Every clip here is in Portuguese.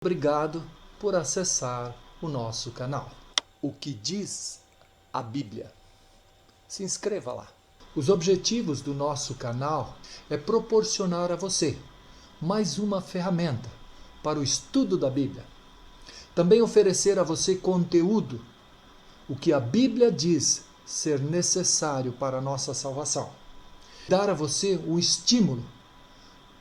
Obrigado por acessar o nosso canal. O que diz a Bíblia? Se inscreva lá. Os objetivos do nosso canal é proporcionar a você mais uma ferramenta para o estudo da Bíblia. Também oferecer a você conteúdo, o que a Bíblia diz ser necessário para a nossa salvação. Dar a você um estímulo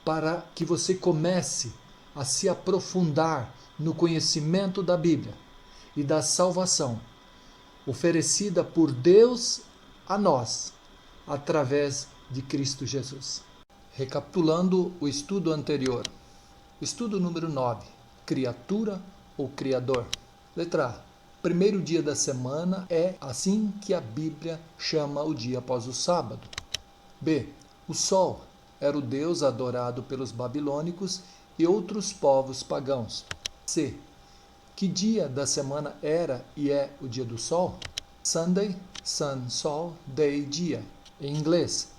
para que você comece a se aprofundar no conhecimento da Bíblia e da salvação oferecida por Deus a nós através de Cristo Jesus. Recapitulando o estudo anterior. Estudo número 9. Criatura ou Criador? Letra A. Primeiro dia da semana é assim que a Bíblia chama o dia após o sábado. B. O sol era o deus adorado pelos babilônicos e outros povos pagãos. C. Que dia da semana era e é o dia do sol? Sunday, sun, sol, day, dia. Em inglês,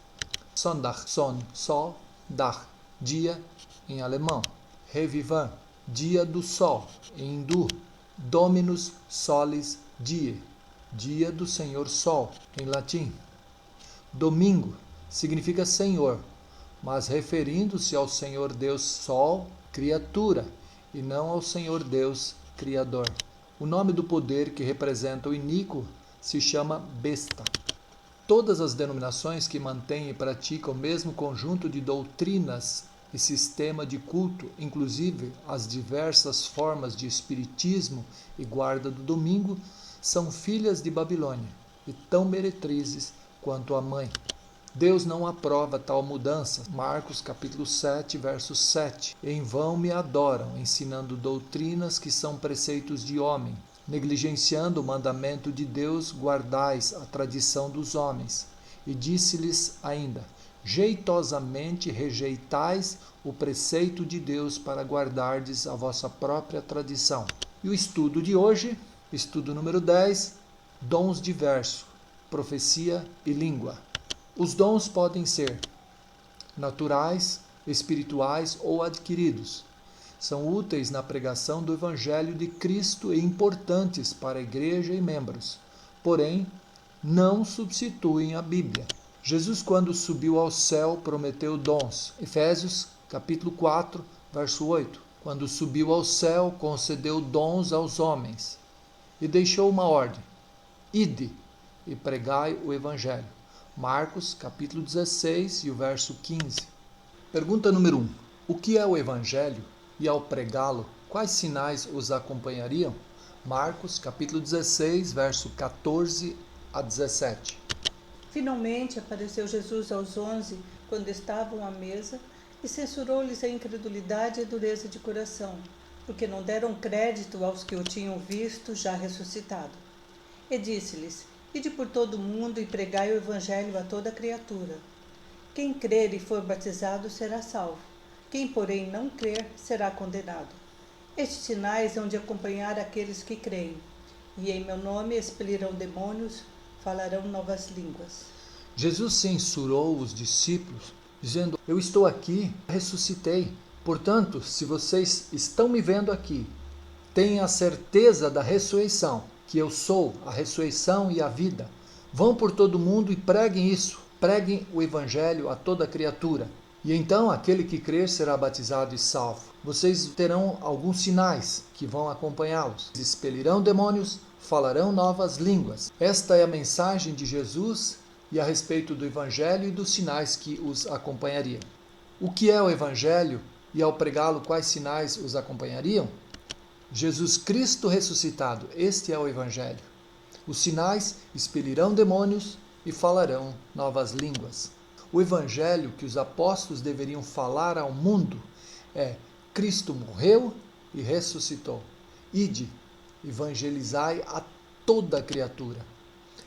Sonntag, son, sol, Dag, dia em alemão. Revivan, dia do sol. Em hindu, Dominus solis die, dia do Senhor Sol, em latim. Domingo significa Senhor, mas referindo-se ao Senhor Deus Sol, criatura, e não ao Senhor Deus Criador. O nome do poder que representa o iníquo se chama besta. Todas as denominações que mantêm e praticam o mesmo conjunto de doutrinas e sistema de culto, inclusive as diversas formas de espiritismo e guarda do domingo, são filhas de Babilônia e tão meretrizes quanto a mãe. Deus não aprova tal mudança. Marcos capítulo 7, verso 7. Em vão me adoram, ensinando doutrinas que são preceitos de homem. Negligenciando o mandamento de Deus, guardais a tradição dos homens. E disse-lhes ainda, jeitosamente rejeitais o preceito de Deus para guardardes a vossa própria tradição. E o estudo de hoje, estudo número 10, dons diversos, profecia e língua. Os dons podem ser naturais, espirituais ou adquiridos. São úteis na pregação do Evangelho de Cristo e importantes para a igreja e membros. Porém, não substituem a Bíblia. Jesus, quando subiu ao céu, prometeu dons. Efésios capítulo 4, verso 8. Quando subiu ao céu, concedeu dons aos homens. E deixou uma ordem. Ide e pregai o Evangelho. Marcos, capítulo 16 e o verso 15. Pergunta número 1. O que é o Evangelho? E ao pregá-lo, quais sinais os acompanhariam? Marcos, capítulo 16, verso 14 a 17. Finalmente apareceu Jesus aos 11, quando estavam à mesa, e censurou-lhes a incredulidade e a dureza de coração, porque não deram crédito aos que o tinham visto já ressuscitado. E disse-lhes, ide por todo o mundo e pregai o Evangelho a toda criatura. Quem crer e for batizado será salvo. Quem, porém, não crer, será condenado. Estes sinais hão de acompanhar aqueles que creem. E em meu nome expelirão demônios, falarão novas línguas. Jesus censurou os discípulos, dizendo, eu estou aqui, ressuscitei. Portanto, se vocês estão me vendo aqui, tenham a certeza da ressurreição, que eu sou a ressurreição e a vida. Vão por todo mundo e preguem isso. Preguem o Evangelho a toda criatura. E então aquele que crer será batizado e salvo. Vocês terão alguns sinais que vão acompanhá-los. Expelirão demônios, falarão novas línguas. Esta é a mensagem de Jesus e a respeito do Evangelho e dos sinais que os acompanhariam. O que é o Evangelho e ao pregá-lo quais sinais os acompanhariam? Jesus Cristo ressuscitado, este é o Evangelho. Os sinais expelirão demônios e falarão novas línguas. O Evangelho que os apóstolos deveriam falar ao mundo é Cristo morreu e ressuscitou. Ide, evangelizai a toda criatura.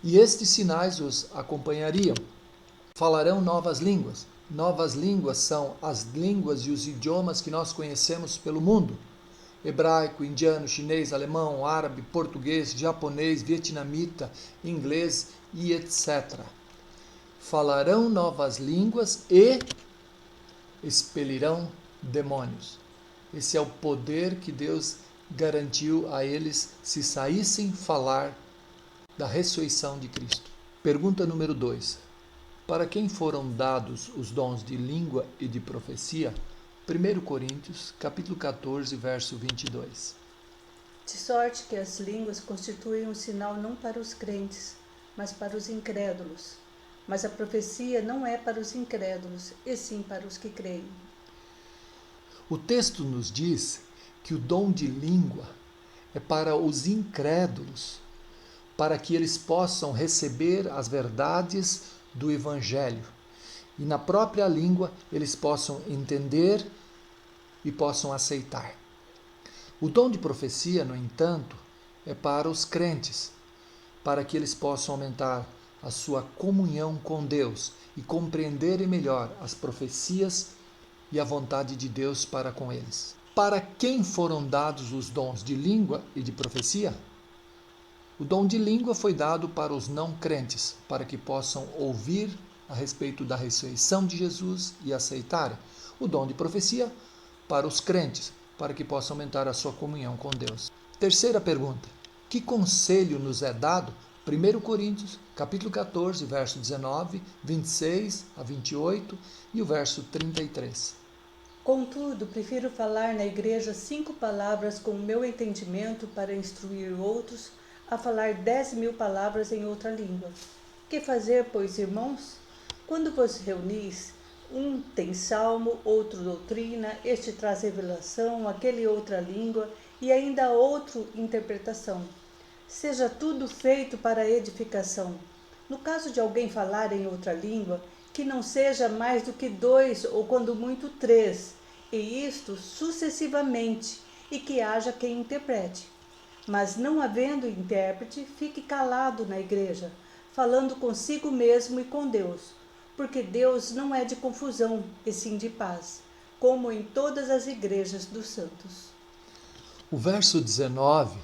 E estes sinais os acompanhariam. Falarão novas línguas. Novas línguas são as línguas e os idiomas que nós conhecemos pelo mundo. Hebraico, indiano, chinês, alemão, árabe, português, japonês, vietnamita, inglês e etc. Falarão novas línguas e expelirão demônios. Esse é o poder que Deus garantiu a eles se saíssem falar da ressurreição de Cristo. Pergunta número 2. Para quem foram dados os dons de língua e de profecia? 1 Coríntios, capítulo 14, verso 22. De sorte que as línguas constituem um sinal não para os crentes, mas para os incrédulos. Mas a profecia não é para os incrédulos, e sim para os que creem. O texto nos diz que o dom de língua é para os incrédulos, para que eles possam receber as verdades do Evangelho e na própria língua eles possam entender e possam aceitar. O dom de profecia, no entanto, é para os crentes, para que eles possam aumentar a sua comunhão com Deus e compreenderem melhor as profecias e a vontade de Deus para com eles. Para quem foram dados os dons de língua e de profecia? O dom de língua foi dado para os não crentes, para que possam ouvir a respeito da ressurreição de Jesus e aceitarem. O dom de profecia para os crentes, para que possam aumentar a sua comunhão com Deus. Terceira pergunta: que conselho nos é dado? 1 Coríntios, capítulo 14, verso 19, 26 a 28 e o verso 33. Contudo, prefiro falar na igreja 5 palavras com o meu entendimento para instruir outros, a falar 10.000 palavras em outra língua. Que fazer, pois, irmãos? Quando vos reunis, um tem salmo, outro doutrina, este traz revelação, aquele outra língua e ainda outro interpretação. Seja tudo feito para a edificação. No caso de alguém falar em outra língua, que não seja mais do que 2 ou quando muito 3, e isto sucessivamente, e que haja quem interprete. Mas não havendo intérprete, fique calado na igreja, falando consigo mesmo e com Deus, porque Deus não é de confusão, e sim de paz, como em todas as igrejas dos santos. O verso 19,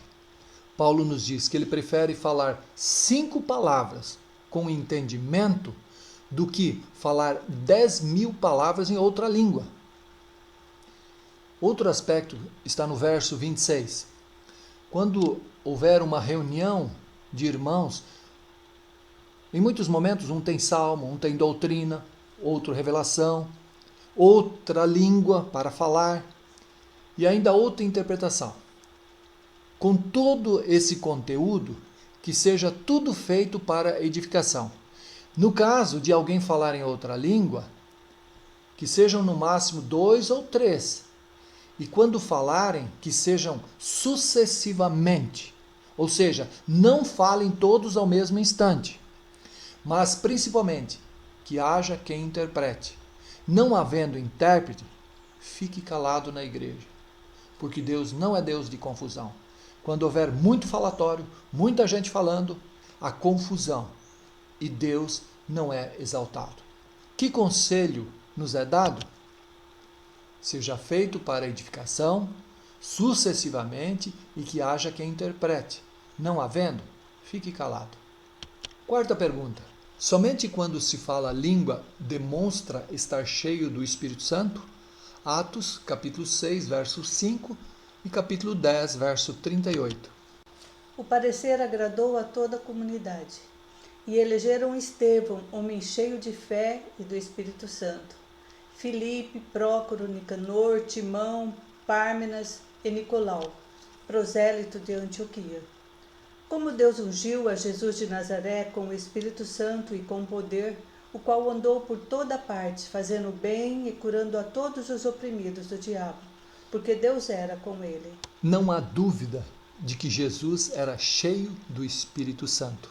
Paulo nos diz que ele prefere falar 5 palavras com entendimento do que falar 10.000 palavras em outra língua. Outro aspecto está no verso 26. Quando houver uma reunião de irmãos, em muitos momentos um tem salmo, um tem doutrina, outro revelação, outra língua para falar e ainda outra interpretação. Com todo esse conteúdo, que seja tudo feito para edificação. No caso de alguém falar em outra língua, que sejam no máximo 2 ou 3. E quando falarem, que sejam sucessivamente. Ou seja, não falem todos ao mesmo instante. Mas principalmente, que haja quem interprete. Não havendo intérprete, fique calado na igreja. Porque Deus não é Deus de confusão. Quando houver muito falatório, muita gente falando, há confusão. E Deus não é exaltado. Que conselho nos é dado? Seja feito para edificação, sucessivamente, e que haja quem interprete. Não havendo, fique calado. Quarta pergunta. Somente quando se fala língua demonstra estar cheio do Espírito Santo? Atos, capítulo 6, verso 5 e capítulo 10, verso 38. O parecer agradou a toda a comunidade. E elegeram Estevão, homem cheio de fé e do Espírito Santo, Filipe, Prócoro, Nicanor, Timão, Pármenas e Nicolau, prosélito de Antioquia. Como Deus ungiu a Jesus de Nazaré com o Espírito Santo e com poder, o qual andou por toda parte, fazendo bem e curando a todos os oprimidos do diabo, porque Deus era com ele. Não há dúvida de que Jesus era cheio do Espírito Santo.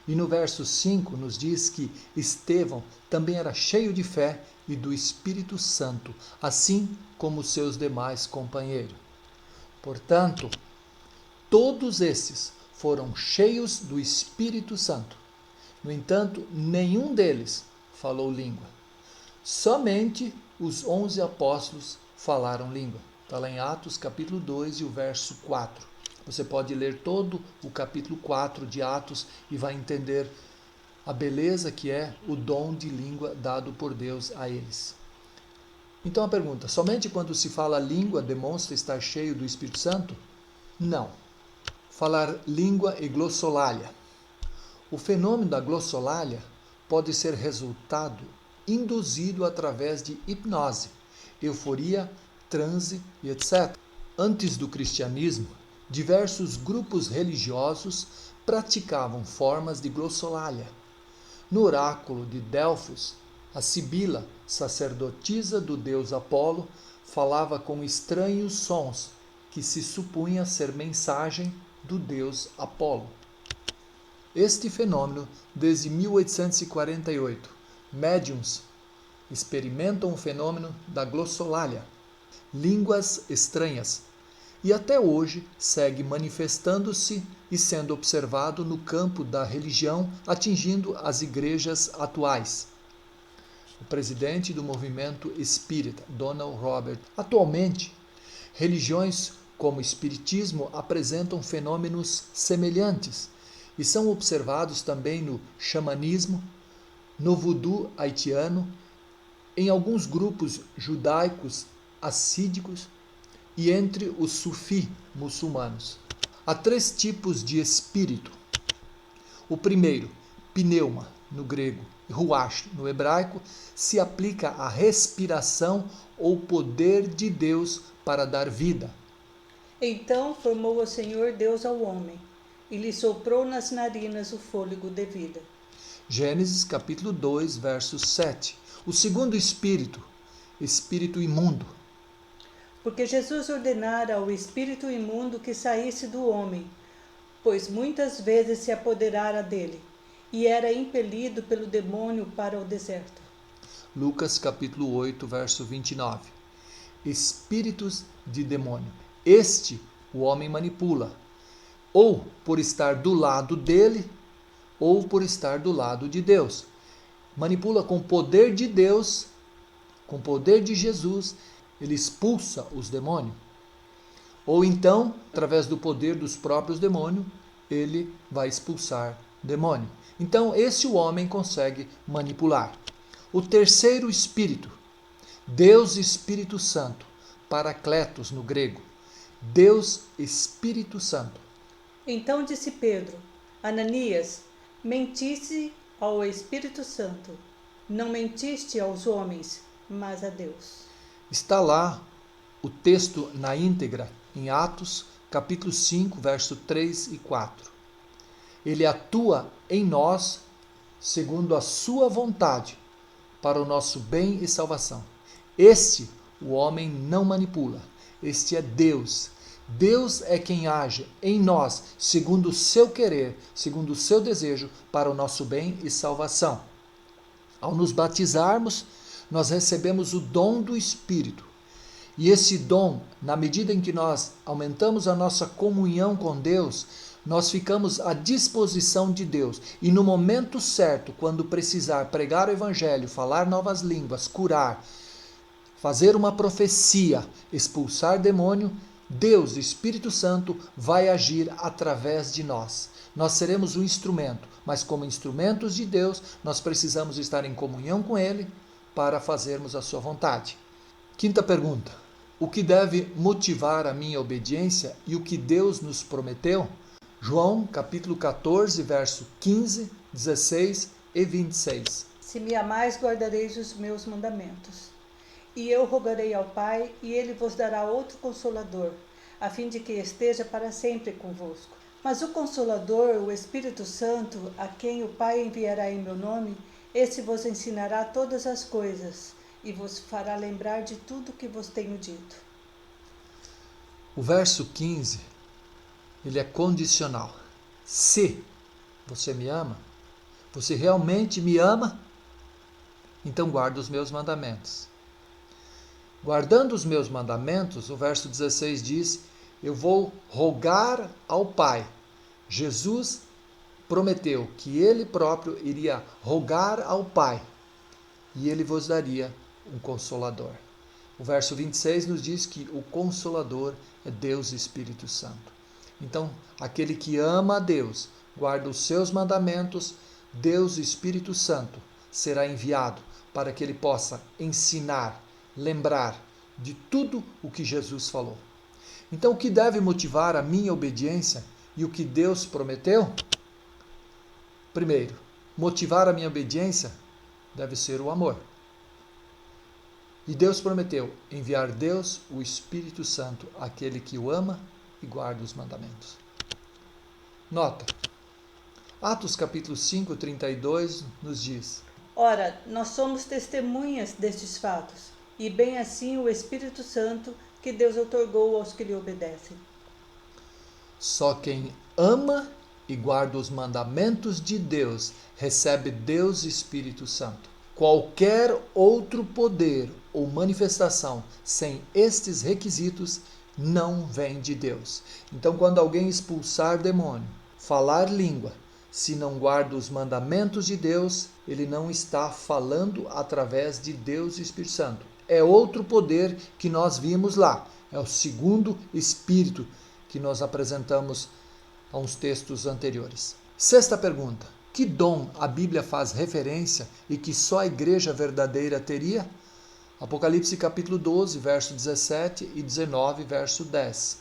E no verso 5 nos diz que Estevão também era cheio de fé e do Espírito Santo, assim como seus demais companheiros. Portanto, todos esses foram cheios do Espírito Santo. No entanto, nenhum deles falou língua. Somente os 11 apóstolos falaram língua. Está lá em Atos capítulo 2 e o verso 4. Você pode ler todo o capítulo 4 de Atos e vai entender a beleza que é o dom de língua dado por Deus a eles. Então a pergunta, somente quando se fala língua demonstra estar cheio do Espírito Santo? Não. Falar língua e glossolalia. O fenômeno da glossolalia pode ser resultado induzido através de hipnose, euforia, transe e etc. Antes do cristianismo, diversos grupos religiosos praticavam formas de glossolalia. No oráculo de Delfos, a Sibila, sacerdotisa do deus Apolo, falava com estranhos sons que se supunha ser mensagem do deus Apolo. Este fenômeno, desde 1848, médiuns experimentam o fenômeno da glossolalia, línguas estranhas, e até hoje segue manifestando-se e sendo observado no campo da religião, atingindo as igrejas atuais. O presidente do movimento espírita, Donald Robert. Atualmente, religiões como o espiritismo apresentam fenômenos semelhantes e são observados também no xamanismo, no voodoo haitiano, em alguns grupos judaicos assídicos e entre os sufi muçulmanos. Há 3 tipos de espírito. O primeiro, pneuma, no grego, e ruach, no hebraico, se aplica à respiração ou poder de Deus para dar vida. Então formou o Senhor Deus ao homem, e lhe soprou nas narinas o fôlego de vida. Gênesis capítulo 2, verso 7. O segundo espírito, espírito imundo. Porque Jesus ordenara ao espírito imundo que saísse do homem, pois muitas vezes se apoderara dele, e era impelido pelo demônio para o deserto. Lucas capítulo 8, verso 29. Espíritos de demônio. Este o homem manipula, ou por estar do lado dele, ou por estar do lado de Deus. Manipula com o poder de Deus, com o poder de Jesus, ele expulsa os demônios. Ou então, através do poder dos próprios demônios, ele vai expulsar demônio. Então, esse o homem consegue manipular. O terceiro espírito, Deus Espírito Santo, Paracletos no grego. Deus Espírito Santo. Então disse Pedro: Ananias, mentiste ao Espírito Santo. Não mentiste aos homens, mas a Deus. Está lá o texto na íntegra, em Atos, capítulo 5, verso 3 e 4. Ele atua em nós, segundo a sua vontade, para o nosso bem e salvação. Este o homem não manipula. Este é Deus. Deus é quem age em nós, segundo o seu querer, segundo o seu desejo, para o nosso bem e salvação. Ao nos batizarmos, nós recebemos o dom do Espírito. E esse dom, na medida em que nós aumentamos a nossa comunhão com Deus, nós ficamos à disposição de Deus. E no momento certo, quando precisar pregar o Evangelho, falar novas línguas, curar, fazer uma profecia, expulsar demônio, Deus, Espírito Santo, vai agir através de nós. Nós seremos um instrumento, mas como instrumentos de Deus, nós precisamos estar em comunhão com Ele para fazermos a sua vontade. Quinta pergunta: o que deve motivar a minha obediência e o que Deus nos prometeu? João, capítulo 14, verso 15, 16 e 26. Se me amais, guardareis os meus mandamentos. E eu rogarei ao Pai, e ele vos dará outro Consolador, a fim de que esteja para sempre convosco. Mas o Consolador, o Espírito Santo, a quem o Pai enviará em meu nome, esse vos ensinará todas as coisas, e vos fará lembrar de tudo que vos tenho dito. O verso 15, ele é condicional. Se você me ama, você realmente me ama, então guarda os meus mandamentos. Guardando os meus mandamentos, o verso 16 diz, eu vou rogar ao Pai. Jesus prometeu que ele próprio iria rogar ao Pai e ele vos daria um Consolador. O verso 26 nos diz que o Consolador é Deus Espírito Santo. Então, aquele que ama a Deus, guarda os seus mandamentos, Deus Espírito Santo será enviado para que ele possa ensinar, lembrar de tudo o que Jesus falou. Então, o que deve motivar a minha obediência e o que Deus prometeu? Primeiro, motivar a minha obediência deve ser o amor. E Deus prometeu enviar Deus, o Espírito Santo, aquele que o ama e guarda os mandamentos. Nota. Atos capítulo 5, 32 nos diz: Ora, nós somos testemunhas destes fatos, e bem assim o Espírito Santo que Deus outorgou aos que lhe obedecem. Só quem ama e guarda os mandamentos de Deus recebe Deus e Espírito Santo. Qualquer outro poder ou manifestação sem estes requisitos não vem de Deus. Então, quando alguém expulsar demônio, falar língua, se não guarda os mandamentos de Deus, ele não está falando através de Deus e Espírito Santo. É outro poder que nós vimos lá. É o segundo Espírito que nós apresentamos a uns textos anteriores. Sexta pergunta. Que dom a Bíblia faz referência e que só a igreja verdadeira teria? Apocalipse capítulo 12, verso 17 e 19, verso 10.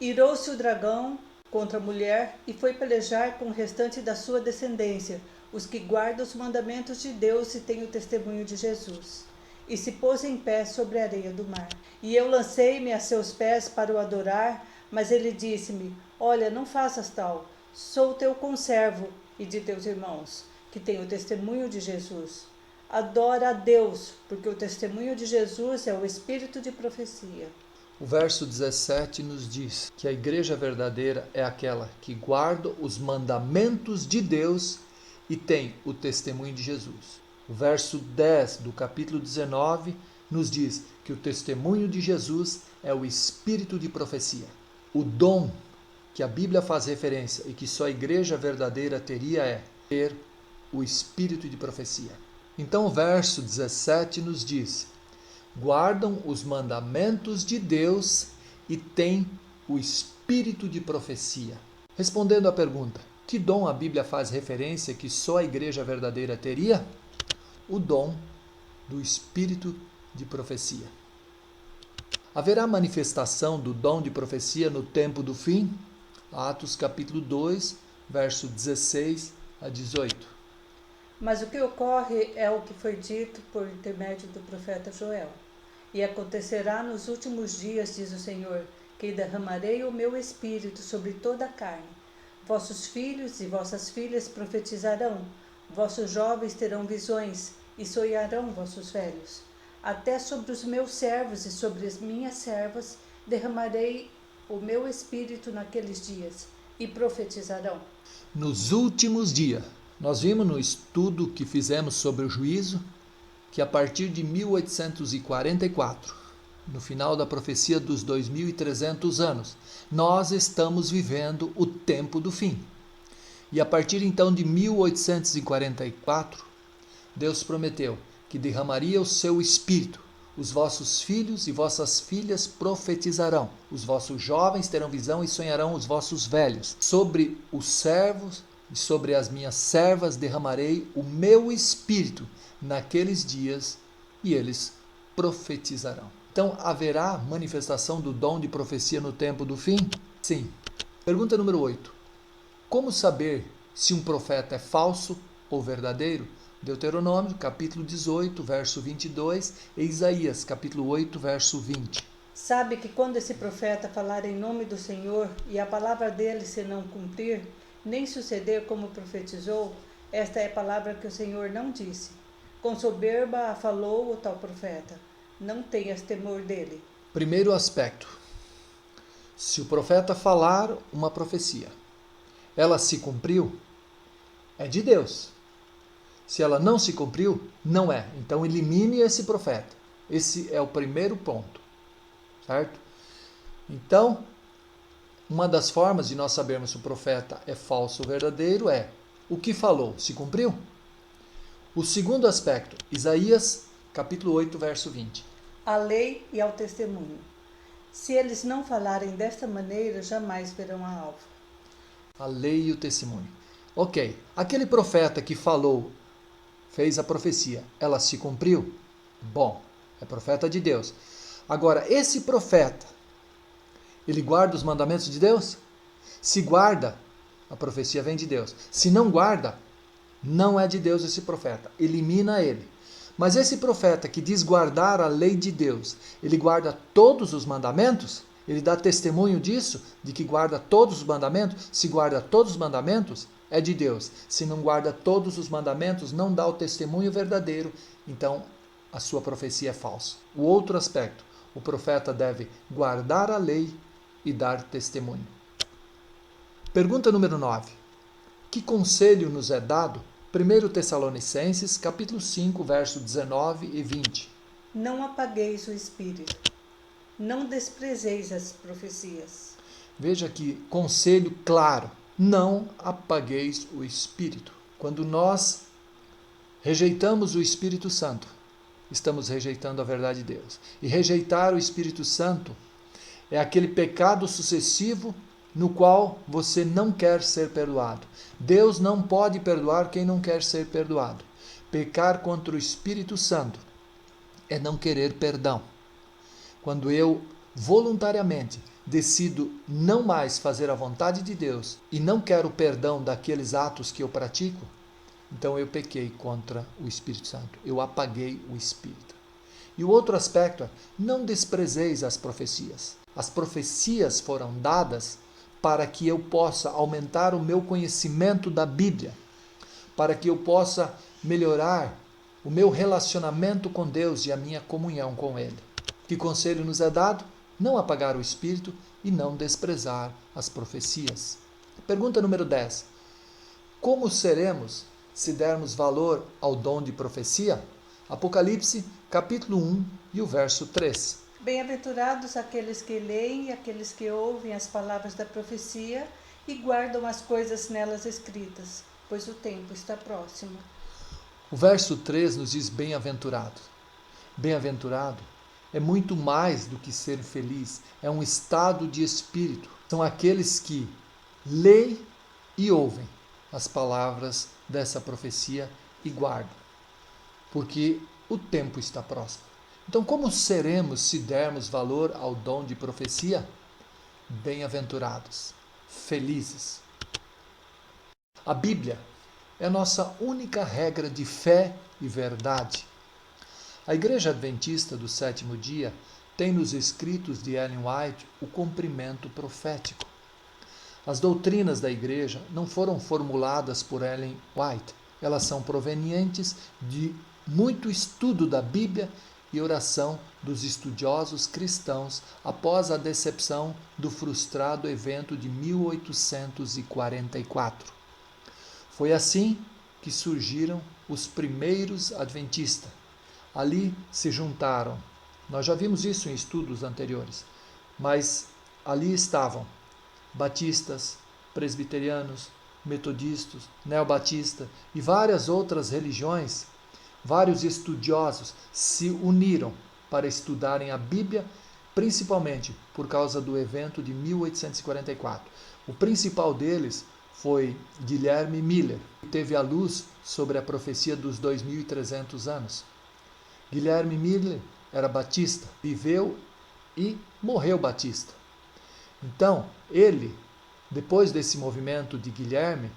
Irou-se o dragão contra a mulher e foi pelejar com o restante da sua descendência, os que guardam os mandamentos de Deus e têm o testemunho de Jesus. E se pôs em pé sobre a areia do mar. E eu lancei-me a seus pés para o adorar, mas ele disse-me: Olha, não faças tal, sou teu conservo e de teus irmãos, que têm o testemunho de Jesus. Adora a Deus, porque o testemunho de Jesus é o espírito de profecia. O verso 17 nos diz que a igreja verdadeira é aquela que guarda os mandamentos de Deus e tem o testemunho de Jesus. O verso 10 do capítulo 19 nos diz que o testemunho de Jesus é o espírito de profecia. O dom que a Bíblia faz referência e que só a igreja verdadeira teria é ter o espírito de profecia. Então o verso 17 nos diz: guardam os mandamentos de Deus e têm o espírito de profecia. Respondendo à pergunta, que dom a Bíblia faz referência que só a igreja verdadeira teria? O dom do espírito de profecia. Haverá manifestação do dom de profecia no tempo do fim? Atos capítulo 2, verso 16 a 18. Mas o que ocorre é o que foi dito por intermédio do profeta Joel. E acontecerá nos últimos dias, diz o Senhor, que derramarei o meu espírito sobre toda a carne. Vossos filhos e vossas filhas profetizarão, vossos jovens terão visões, e sonharão vossos velhos. Até sobre os meus servos e sobre as minhas servas derramarei o meu espírito naqueles dias, e profetizarão. Nos últimos dias, nós vimos no estudo que fizemos sobre o juízo, que a partir de 1844, no final da profecia dos 2300 anos, nós estamos vivendo o tempo do fim. E a partir então de 1844, Deus prometeu que derramaria o seu espírito. Os vossos filhos e vossas filhas profetizarão. Os vossos jovens terão visão e sonharão os vossos velhos. Sobre os servos e sobre as minhas servas derramarei o meu espírito naqueles dias e eles profetizarão. Então, haverá manifestação do dom de profecia no tempo do fim? Sim. Pergunta número 8. Como saber se um profeta é falso ou verdadeiro? Deuteronômio, capítulo 18, verso 22, e Isaías, capítulo 8, verso 20. Sabe que quando esse profeta falar em nome do Senhor e a palavra dele se não cumprir, nem suceder como profetizou, esta é a palavra que o Senhor não disse. Com soberba a falou o tal profeta. Não tenhas temor dele. Primeiro aspecto. Se o profeta falar uma profecia, ela se cumpriu, é de Deus. Se ela não se cumpriu, não é. Então elimine esse profeta. Esse é o primeiro ponto. Certo? Então, uma das formas de nós sabermos se o profeta é falso ou verdadeiro é o que falou, se cumpriu? O segundo aspecto, Isaías, capítulo 8, verso 20. À lei e ao testemunho. Se eles não falarem desta maneira, jamais verão a alvo. A lei e o testemunho. Ok, aquele profeta que falou, fez a profecia, ela se cumpriu? Bom, é profeta de Deus. Agora, esse profeta, ele guarda os mandamentos de Deus? Se guarda, a profecia vem de Deus. Se não guarda, não é de Deus esse profeta. Elimina ele. Mas esse profeta que diz guardar a lei de Deus, ele guarda todos os mandamentos? Ele dá testemunho disso, de que guarda todos os mandamentos? Se guarda todos os mandamentos, é de Deus. Se não guarda todos os mandamentos, não dá o testemunho verdadeiro, então a sua profecia é falsa. O outro aspecto, o profeta deve guardar a lei e dar testemunho. Pergunta número 9. Que conselho nos é dado? 1 Tessalonicenses, capítulo 5, verso 19 e 20. Não apagueis o espírito, não desprezeis as profecias. Veja que conselho claro, não apagueis o espírito. Quando nós rejeitamos o Espírito Santo, estamos rejeitando a verdade de Deus. E rejeitar o Espírito Santo é aquele pecado sucessivo no qual você não quer ser perdoado. Deus não pode perdoar quem não quer ser perdoado. Pecar contra o Espírito Santo é não querer perdão. Quando eu voluntariamente decido não mais fazer a vontade de Deus e não quero perdão daqueles atos que eu pratico, então eu pequei contra o Espírito Santo. Eu apaguei o Espírito. E o outro aspecto é, não desprezeis as profecias. As profecias foram dadas para que eu possa aumentar o meu conhecimento da Bíblia, para que eu possa melhorar o meu relacionamento com Deus e a minha comunhão com Ele. Que conselho nos é dado? Não apagar o Espírito e não desprezar as profecias. Pergunta número 10. Como seremos se dermos valor ao dom de profecia? Apocalipse, capítulo 1 e o verso 3. Bem-aventurados aqueles que leem e aqueles que ouvem as palavras da profecia e guardam as coisas nelas escritas, pois o tempo está próximo. O verso 3 nos diz bem-aventurado. Bem-aventurado é muito mais do que ser feliz, é um estado de espírito. São aqueles que leem e ouvem as palavras dessa profecia e guardam, porque o tempo está próximo. Então, como seremos se dermos valor ao dom de profecia? Bem-aventurados, felizes. A Bíblia é a nossa única regra de fé e verdade. A Igreja Adventista do Sétimo Dia tem nos escritos de Ellen White o cumprimento profético. As doutrinas da Igreja não foram formuladas por Ellen White, elas são provenientes de muito estudo da Bíblia e oração dos estudiosos cristãos após a decepção do frustrado evento de 1844. Foi assim que surgiram os primeiros adventistas. Ali se juntaram, nós já vimos isso em estudos anteriores, mas ali estavam batistas, presbiterianos, metodistas, neobatistas e várias outras religiões. Vários estudiosos se uniram para estudarem a Bíblia, principalmente por causa do evento de 1844. O principal deles foi Guilherme Miller, que teve a luz sobre a profecia dos 2300 anos. Guilherme Miller era batista, viveu e morreu batista. Então, ele, depois desse movimento de Guilherme,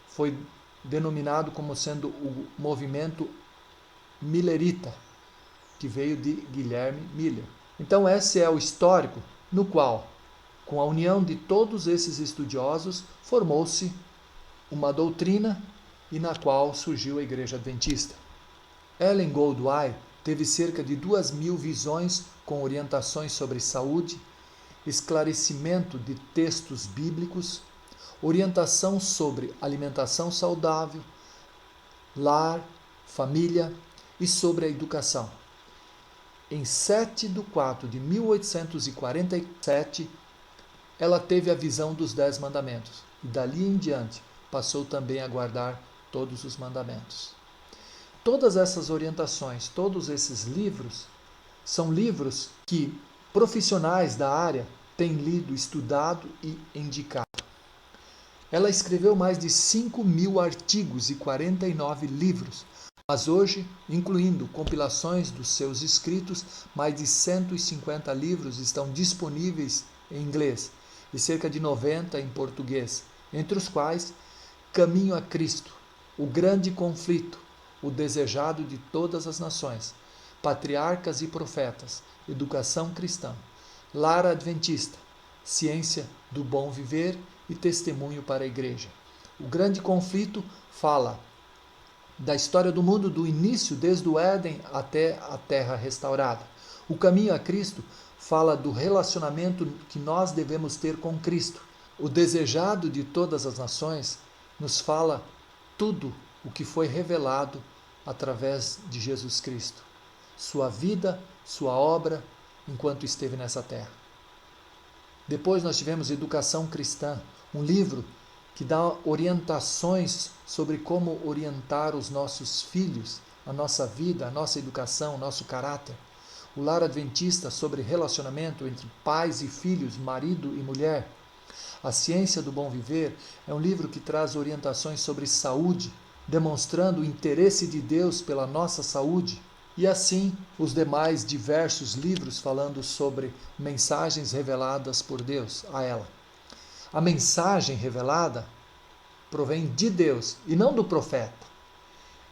foi denominado como sendo o movimento Millerita, que veio de Guilherme Miller. Então esse é o histórico no qual, com a união de todos esses estudiosos, formou-se uma doutrina e na qual surgiu a Igreja Adventista. Ellen Goldwyn teve cerca de 2.000 visões com orientações sobre saúde, esclarecimento de textos bíblicos, orientação sobre alimentação saudável, lar, família e sobre a educação. Em 7 de 4 de 1847, ela teve a visão dos 10 mandamentos e dali em diante passou também a guardar todos os mandamentos. Todas essas orientações, todos esses livros, são livros que profissionais da área têm lido, estudado e indicado. Ela escreveu mais de 5.000 artigos e 49 livros, Mas hoje, incluindo compilações dos seus escritos, mais de 150 livros estão disponíveis em inglês e cerca de 90 em português, entre os quais Caminho a Cristo, O Grande Conflito, O Desejado de Todas as Nações, Patriarcas e Profetas, Educação Cristã, Lar Adventista, Ciência do Bom Viver e Testemunho para a Igreja. O Grande Conflito fala da história do mundo do início, desde o Éden até a Terra restaurada. O Caminho a Cristo fala do relacionamento que nós devemos ter com Cristo. O Desejado de Todas as Nações nos fala tudo o que foi revelado através de Jesus Cristo. Sua vida, sua obra, enquanto esteve nessa terra. Depois nós tivemos Educação Cristã, um livro que dá orientações sobre como orientar os nossos filhos, a nossa vida, a nossa educação, o nosso caráter. O Lar Adventista, sobre relacionamento entre pais e filhos, marido e mulher. A Ciência do Bom Viver é um livro que traz orientações sobre saúde, demonstrando o interesse de Deus pela nossa saúde. E assim, os demais diversos livros falando sobre mensagens reveladas por Deus a ela. A mensagem revelada provém de Deus e não do profeta.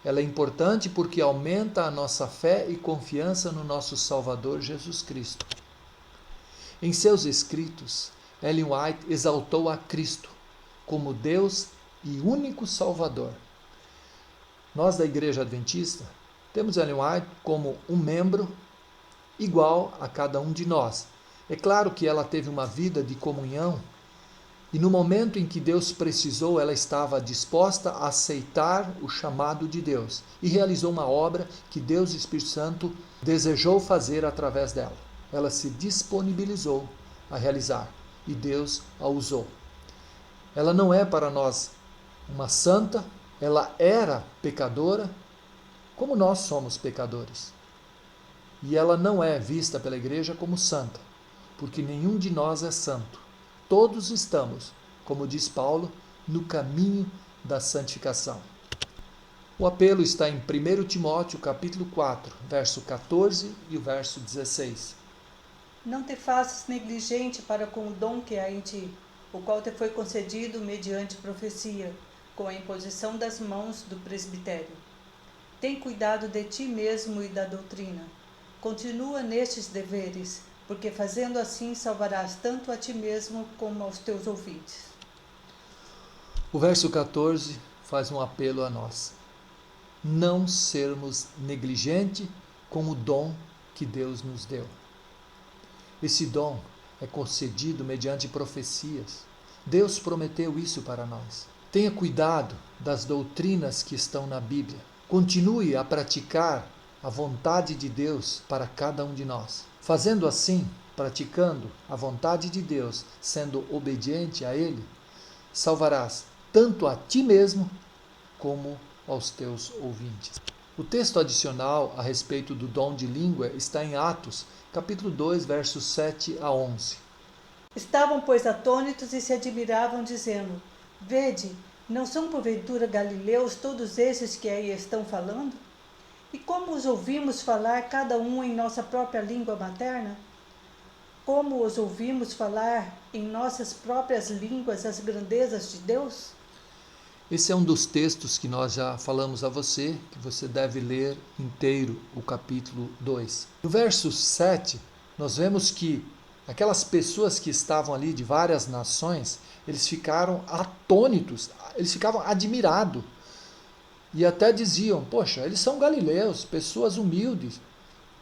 Ela é importante porque aumenta a nossa fé e confiança no nosso Salvador Jesus Cristo. Em seus escritos, Ellen White exaltou a Cristo como Deus e único Salvador. Nós da Igreja Adventista temos Ellen White como um membro igual a cada um de nós. É claro que ela teve uma vida de comunhão e no momento em que Deus precisou, ela estava disposta a aceitar o chamado de Deus e realizou uma obra que Deus, Espírito Santo, desejou fazer através dela. Ela se disponibilizou a realizar e Deus a usou. Ela não é para nós uma santa, ela era pecadora, como nós somos pecadores. E ela não é vista pela igreja como santa, porque nenhum de nós é santo. Todos estamos, como diz Paulo, no caminho da santificação. O apelo está em 1 Timóteo, capítulo 4, verso 14 e o verso 16. Não te faças negligente para com o dom que há em ti, o qual te foi concedido mediante profecia, com a imposição das mãos do presbitério. Tem cuidado de ti mesmo e da doutrina. Continua nestes deveres, porque fazendo assim salvarás tanto a ti mesmo como aos teus ouvintes. O verso 14 faz um apelo a nós. Não sermos negligentes com o dom que Deus nos deu. Esse dom é concedido mediante profecias. Deus prometeu isso para nós. Tenha cuidado das doutrinas que estão na Bíblia. Continue a praticar a vontade de Deus para cada um de nós. Fazendo assim, praticando a vontade de Deus, sendo obediente a Ele, salvarás tanto a ti mesmo como aos teus ouvintes. O texto adicional a respeito do dom de língua está em Atos, capítulo 2, versos 7 a 11. Estavam, pois, atônitos e se admiravam, dizendo: Vede, não são porventura galileus todos esses que aí estão falando? E como os ouvimos falar cada um em nossa própria língua materna? Como os ouvimos falar em nossas próprias línguas as grandezas de Deus? Esse é um dos textos que nós já falamos a você, que você deve ler inteiro, o capítulo 2. No verso 7, nós vemos que aquelas pessoas que estavam ali de várias nações, eles ficaram atônitos, eles ficavam admirados. E até diziam, poxa, eles são galileus, pessoas humildes,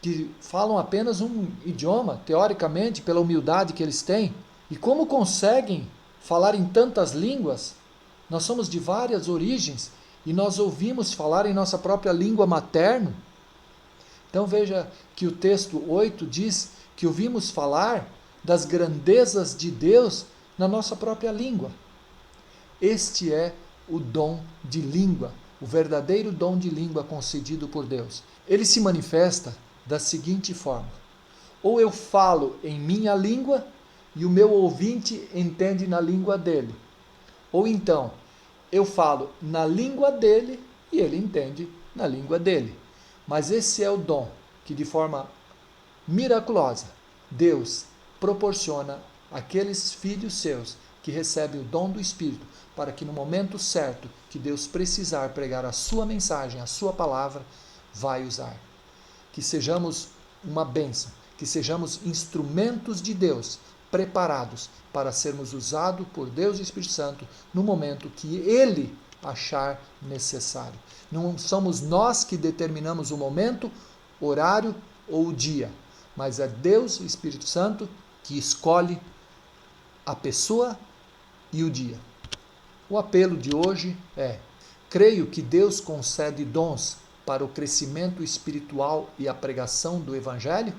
que falam apenas um idioma, teoricamente, pela humildade que eles têm. E como conseguem falar em tantas línguas? Nós somos de várias origens e nós ouvimos falar em nossa própria língua materna. Então veja que o texto 8 diz que ouvimos falar das grandezas de Deus na nossa própria língua. Este é o dom de língua, o verdadeiro dom de língua concedido por Deus. Ele se manifesta da seguinte forma: ou eu falo em minha língua e o meu ouvinte entende na língua dele, ou então eu falo na língua dele e ele entende na língua dele. Mas esse é o dom que, de forma miraculosa, Deus proporciona àqueles filhos seus que recebem o dom do Espírito, para que no momento certo que Deus precisar pregar a sua mensagem, a sua palavra, vai usar. Que sejamos uma bênção, que sejamos instrumentos de Deus, preparados para sermos usados por Deus e Espírito Santo no momento que Ele achar necessário. Não somos nós que determinamos o momento, horário ou o dia, mas é Deus e Espírito Santo que escolhe a pessoa e o dia. O apelo de hoje é: creio que Deus concede dons para o crescimento espiritual e a pregação do Evangelho?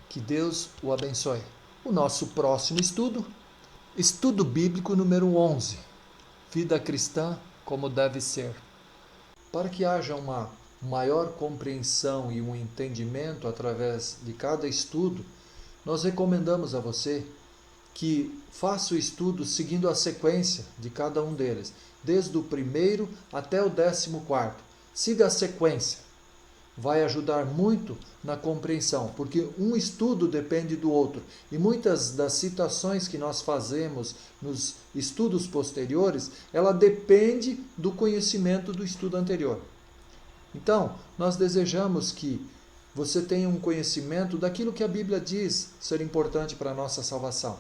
Que Deus o abençoe. O nosso próximo estudo bíblico número 11, vida cristã como deve ser. Para que haja uma maior compreensão e um entendimento através de cada estudo, nós recomendamos a você que faça o estudo seguindo a sequência de cada um deles, desde o primeiro até o 14º. Siga a sequência. Vai ajudar muito na compreensão, porque um estudo depende do outro. E muitas das citações que nós fazemos nos estudos posteriores, ela depende do conhecimento do estudo anterior. Então, nós desejamos que você tenha um conhecimento daquilo que a Bíblia diz ser importante para a nossa salvação.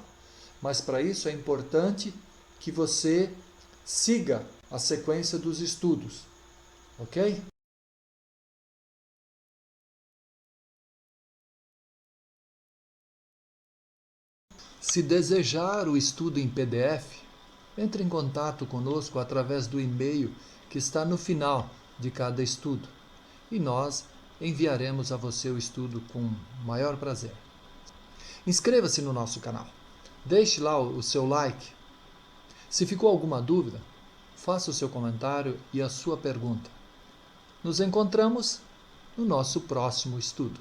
Mas para isso é importante que você siga a sequência dos estudos, ok? Se desejar o estudo em PDF, entre em contato conosco através do e-mail que está no final de cada estudo e nós enviaremos a você o estudo com maior prazer. Inscreva-se no nosso canal, deixe lá o seu like. Se ficou alguma dúvida, faça o seu comentário e a sua pergunta. Nos encontramos no nosso próximo estudo.